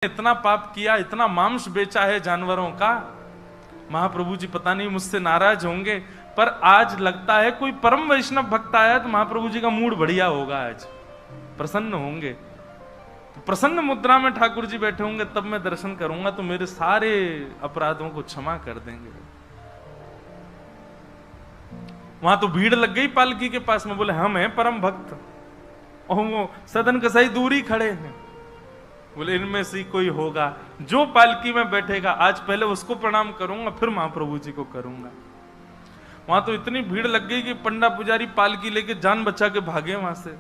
इतना पाप किया, इतना मांस बेचा है जानवरों का। महाप्रभु जी पता नहीं मुझसे नाराज होंगे, पर आज लगता है कोई परम वैष्णव भक्त आया तो महाप्रभु जी का मूड बढ़िया होगा, आज प्रसन्न होंगे। तो प्रसन्न मुद्रा में ठाकुर जी बैठे होंगे, तब मैं दर्शन करूंगा तो मेरे सारे अपराधों को क्षमा कर देंगे। वहां तो भीड़ लग गई पालकी के पास में, बोले हम हैं परम भक्त, और वो सदन कसाई दूर ही खड़े हैं। बोले इनमें से कोई होगा जो पालकी में बैठेगा, आज पहले उसको प्रणाम करूंगा फिर महाप्रभु जी को करूंगा। वहां तो इतनी भीड़ लग गई कि पंडा पुजारी पालकी लेके जान बचा के भागे वहां से,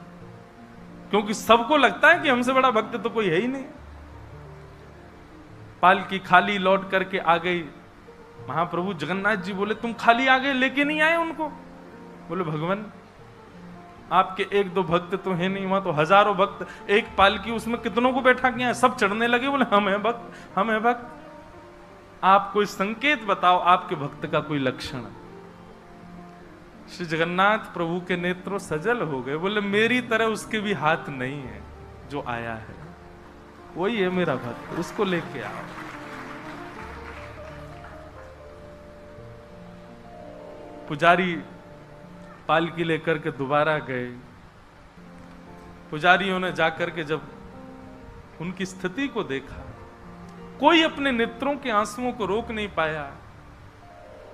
क्योंकि सबको लगता है कि हमसे बड़ा भक्त तो कोई है ही नहीं। पालकी खाली लौट करके आ गई। महाप्रभु जगन्नाथ जी बोले तुम खाली आ गए, लेके नहीं आए उनको? बोले भगवान आपके एक दो भक्त तो है नहीं, वहां तो हजारों भक्त, एक पालकी उसमें कितनों को बैठा किया है, सब चढ़ने लगे। बोले हम हैं भक्त, हम हैं भक्त। आप कोई संकेत बताओ, आपके भक्त का कोई लक्षण। श्री जगन्नाथ प्रभु के नेत्र सजल हो गए। बोले मेरी तरह उसके भी हाथ नहीं है, जो आया है वही है मेरा भक्त, उसको लेके आओ। पुजारी पालकी लेकर के दोबारा गए। पुजारियों ने जाकर के जब उनकी स्थिति को देखा, कोई अपने नेत्रों के आंसुओं को रोक नहीं पाया।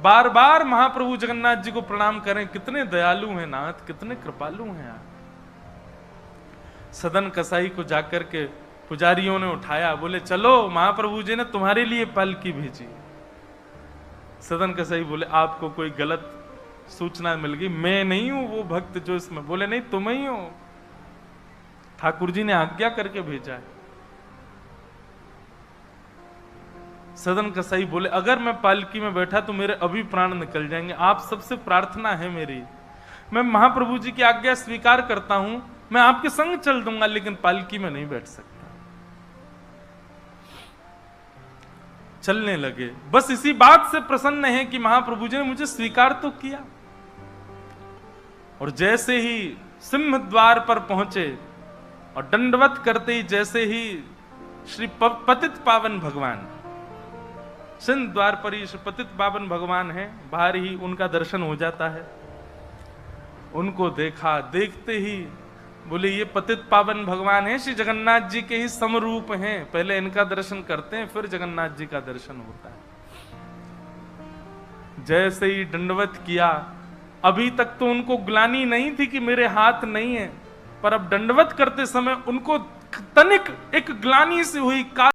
बार बार महाप्रभु जगन्नाथ जी को प्रणाम करें, कितने दयालु हैं नाथ, कितने कृपालु हैं आप। सदन कसाई को जाकर के पुजारियों ने उठाया, बोले चलो महाप्रभु जी ने तुम्हारे लिए पालकी भेजी। सदन कसाई बोले आपको कोई गलत सूचना मिल गई, मैं नहीं हूं वो भक्त जो इसमें। बोले नहीं तुम ही हो, ठाकुर जी ने आज्ञा करके भेजा है। सदन कसाई बोले अगर मैं पालकी में बैठा तो मेरे अभी प्राण निकल जाएंगे, आप सबसे प्रार्थना है मेरी, मैं महाप्रभु जी की आज्ञा स्वीकार करता हूं, मैं आपके संग चल दूंगा, लेकिन पालकी में नहीं बैठ सकता। चलने लगे। बस इसी बात से प्रसन्न है कि महाप्रभु जी ने मुझे स्वीकार तो किया। और जैसे ही सिंह द्वार पर पहुंचे और दंडवत करते ही जैसे ही श्री पतित पावन भगवान, सिंह द्वार पर ही श्री पतित पावन भगवान है, बाहर ही उनका दर्शन हो जाता है। उनको देखा, देखते ही बोले ये पतित पावन भगवान है, श्री जगन्नाथ जी के ही समरूप हैं, पहले इनका दर्शन करते हैं फिर जगन्नाथ जी का दर्शन होता है। जैसे ही दंडवत किया, अभी तक तो उनको ग्लानि नहीं थी कि मेरे हाथ नहीं है, पर अब दंडवत करते समय उनको तनिक एक ग्लानि सी हुई।